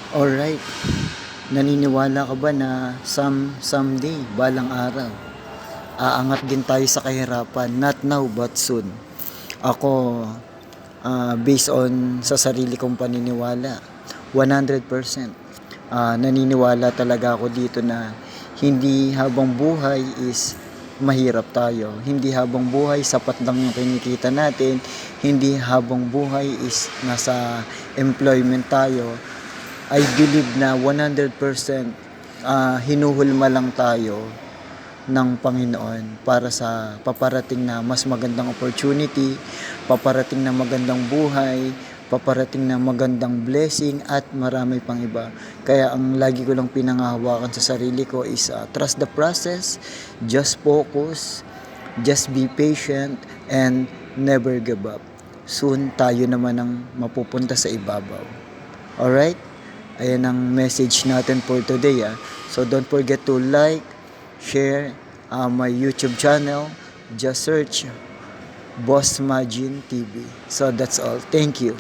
Alright, naniniwala ka ba na someday, balang araw, aangat din tayo sa kahirapan? Not now, but soon. Ako, based on sa sarili kong paniniwala, 100%. Naniniwala talaga ako dito na hindi habang buhay is mahirap tayo. Hindi habang buhay sapat lang yung kinikita natin. Hindi habang buhay is nasa employment tayo. I believe na 100% hinuhulma lang tayo ng Panginoon para sa paparating na mas magandang opportunity, paparating na magandang buhay, paparating na magandang blessing at marami pang iba. Kaya ang lagi ko lang pinangahawakan sa sarili ko is trust the process, just focus, just be patient, and never give up. Soon tayo naman ang mapupunta sa ibabaw. Alright? Ayan ang message natin for today. So don't forget to like, share my YouTube channel. Just search Boss Majin TV. So that's all. Thank you.